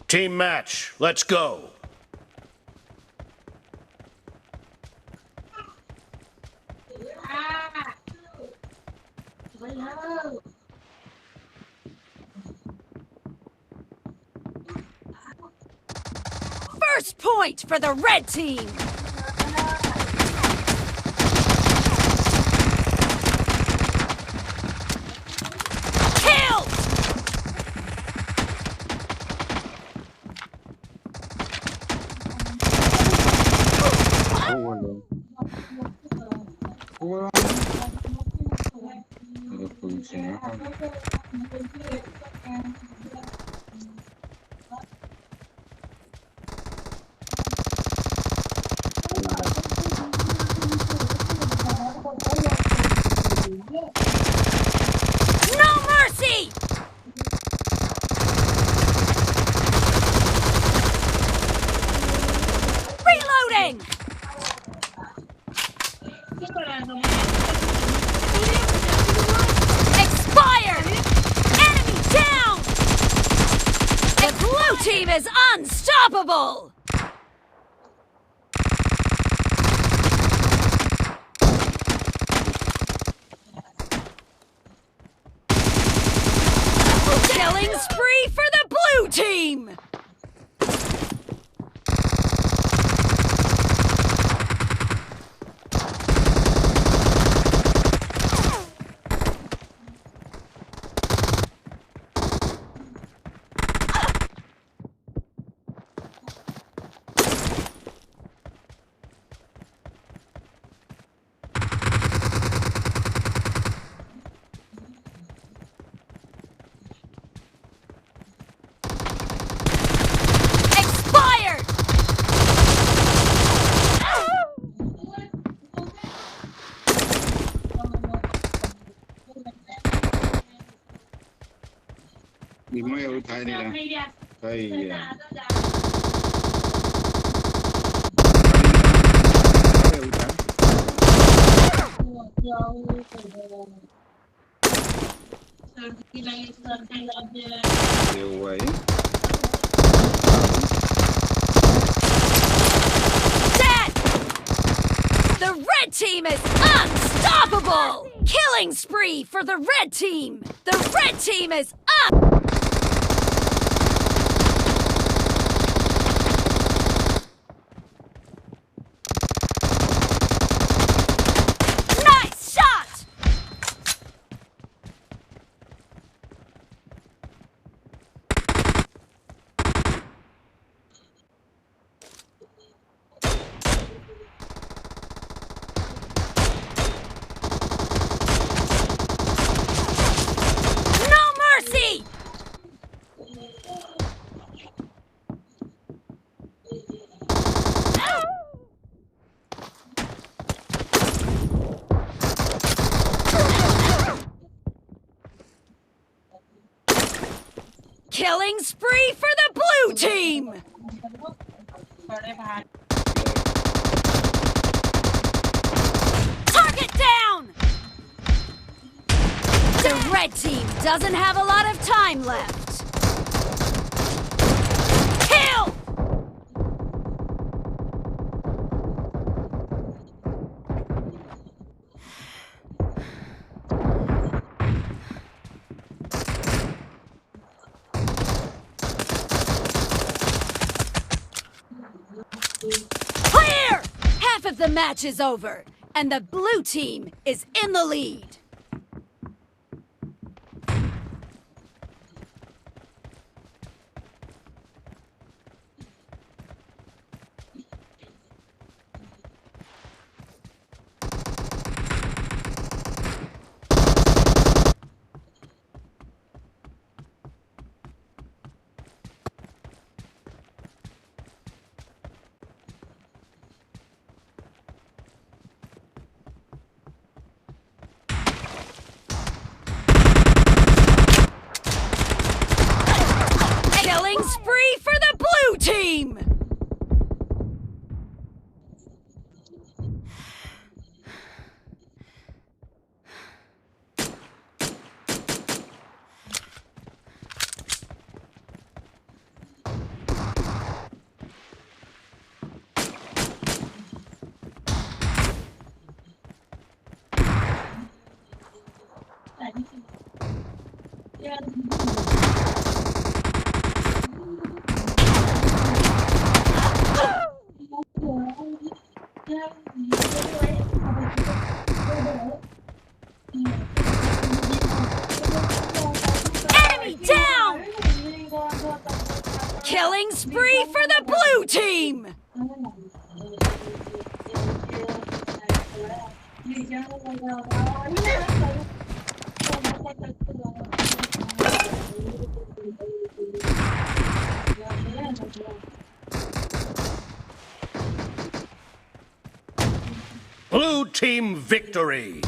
Team match, let's go. First point for the red team! Killed! No mercy! Reloading! Expired! Enemy down! The blue team is unstoppable! Killing spree for the blue team! Expired! Đi mấy ở Thái này nè. Thái điều vậy. Dead! The red team is unstoppable! Killing spree for the red team! The red team is up! Nice shot! No mercy! Killing spree for the blue team! Target down! The red team doesn't have a lot of time left. Kill! Clear! Half of the match is over, and the blue team is in the lead. Enemy down! Killing spree for the blue team! Blue team victory!